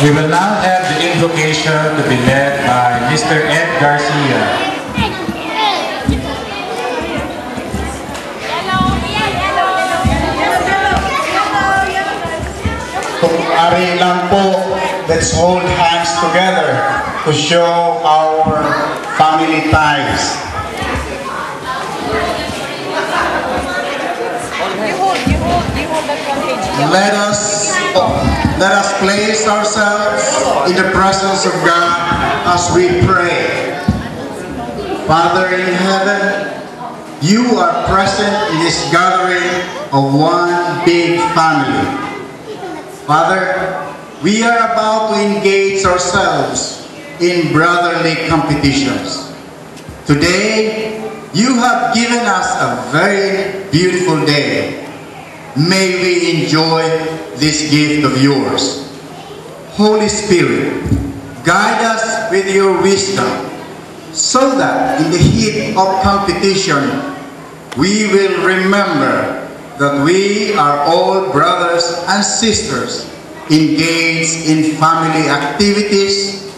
We will now have the invocation to be led by Mr. Ed Garcia. Kung ari lang po, let's hold hands together to show our family ties. Let us place ourselves in the presence of God as we pray. Father in heaven, you are present in this gathering of one big family. Father, we are about to engage ourselves in brotherly competitions. Today, you have given us a very beautiful day. May we enjoy this gift of yours. Holy Spirit, guide us with your wisdom so that in the heat of competition, we will remember that we are all brothers and sisters engaged in family activities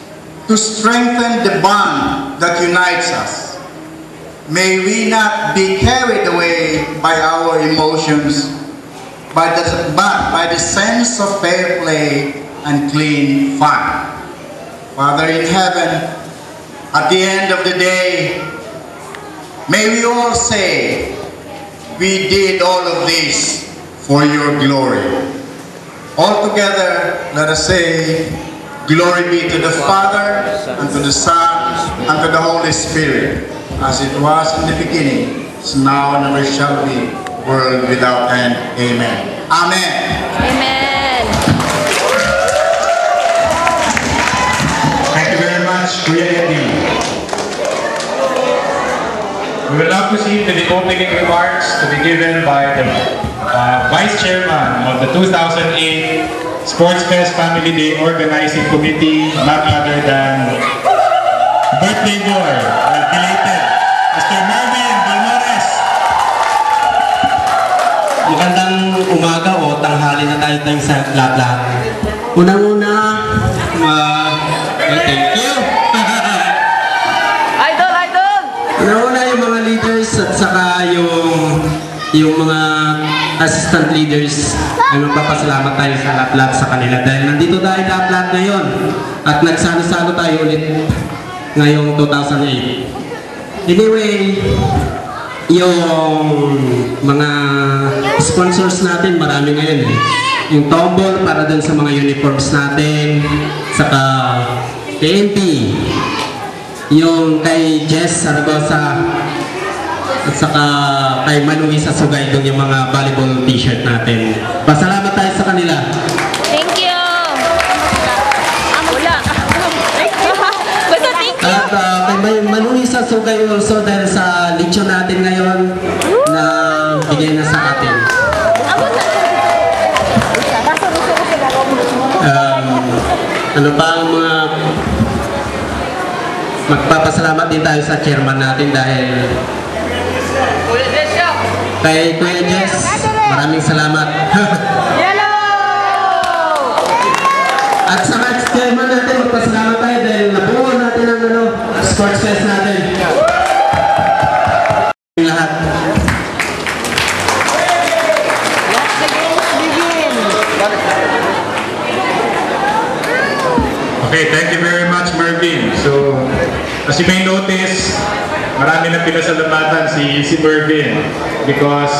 to strengthen the bond that unites us. May we not be carried away by our emotions, but by the sense of fair play and clean fun. Father in heaven, at the end of the day, may we all say, we did all of this for your glory. All together, let us say, glory be to the Father, and to the Son, and to the Holy Spirit, as it was in the beginning, is now, and ever shall be, world without end. Amen. Amen. Amen. Thank you very much, Kuya Eddie. We will now proceed to the opening remarks to be given by the Vice Chairman of the 2008 Sports Fest Family Day Organizing Committee, none other than birthday boy, belated, Mr. Marvin Balmores. Magandang umaga o tanghali na tayo sa lahat-lahat. Unang-una, thank you. Idol! Unang-una yung mga leaders at saka yung mga assistant leaders, ay magpapasalamat tayo sa lahat-lahat sa kanila dahil nandito tayo lahat-lahat ngayon at nagsalo-salo tayo ulit ngayong 2008. Anyway, yung mga sponsors natin, marami ngayon eh. Yung Tombol para dun sa mga uniforms natin, saka TNT, yung kay Jess Saragosa, at saka kay Manui sa Sugay dun yung mga volleyball t-shirt natin. Pasalamat tayo sa kanila. Thank you! Wala. Basta thank you! At kay Manui sa Sugay also dahil sa lechon natin ngayon na bigay na sa atin. Ano pa ang mga magpapasalamat din tayo sa chairman natin dahil kay Kuya Jess, maraming salamat. At sa chairman natin, magpasalamat tayo dahil nabuo natin ang sports fest natin. Lahat. Okay, thank you very much, Mervin. So, as you may notice, marami na pinasalamatan si Mervin because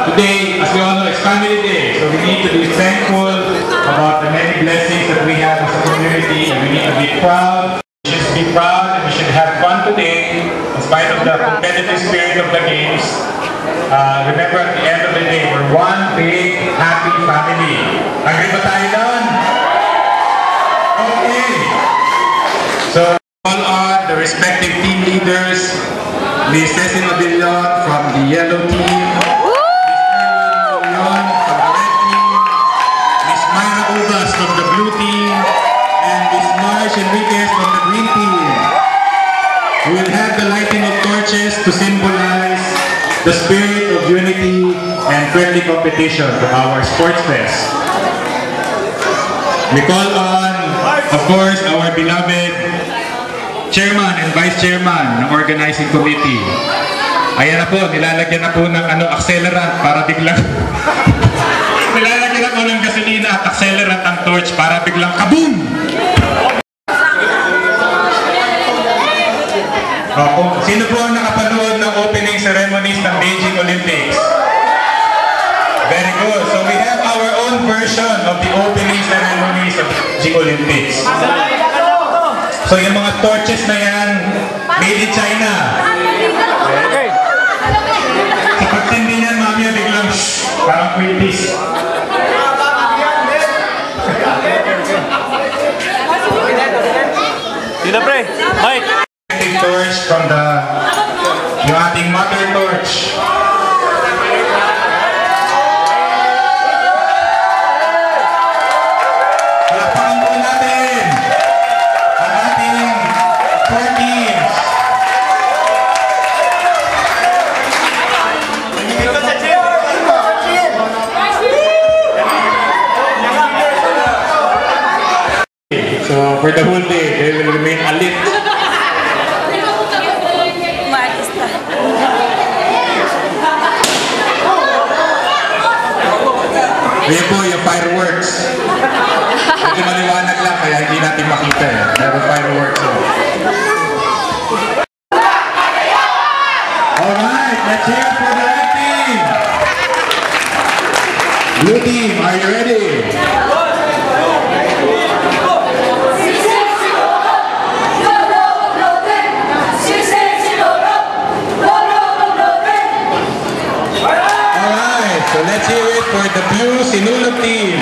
today, as we all know, it's Family Day. So we need to be thankful about the many blessings that we have as a community, and we need to be proud. We should be proud and we should have fun today in spite of the competitive spirit of the games. Remember, at the end of the day, we're one big, happy family. Agree ba tayo doon? Okay. So, all on the respective team leaders, Ms. Ceci Mabillon from the yellow team, Ms. Erwin from the red team, Ms. Myra Uvas from the blue team, and Ms. Marsh Enriquez from the green team. We will have the lighting of torches to symbolize the spirit of unity and friendly competition to our sports fest. We call on, of course, our beloved Chairman and Vice Chairman ng Organizing Committee. Ayan na po, nilalagyan na po ng accelerant para biglang nilalagyan na po ng gasolina at accelerant ang torch para biglang kaboom! Sino po ang nakapanood ng opening ceremonies ng Beijing Olympics? Very good. So we have our own version of the opening ceremonies of Beijing Olympics. So yung mga torches na yan, made in China. Okay. Sa pagtindi niyan, mamaya biglang shhh, parang quitis. Sino pre? Mike! Torch from yung ating mother torch. Palakpakan po natin ang ating 4 teams. So for the whole day, they will remain alert. Ayan po yung fireworks. Medyo maliwanag lang kaya hindi natin makita eh. Pero fireworks yun. Alright, let's hear for the red team. Blue team, are you ready? So let's hear it for the Blue Sinulog team.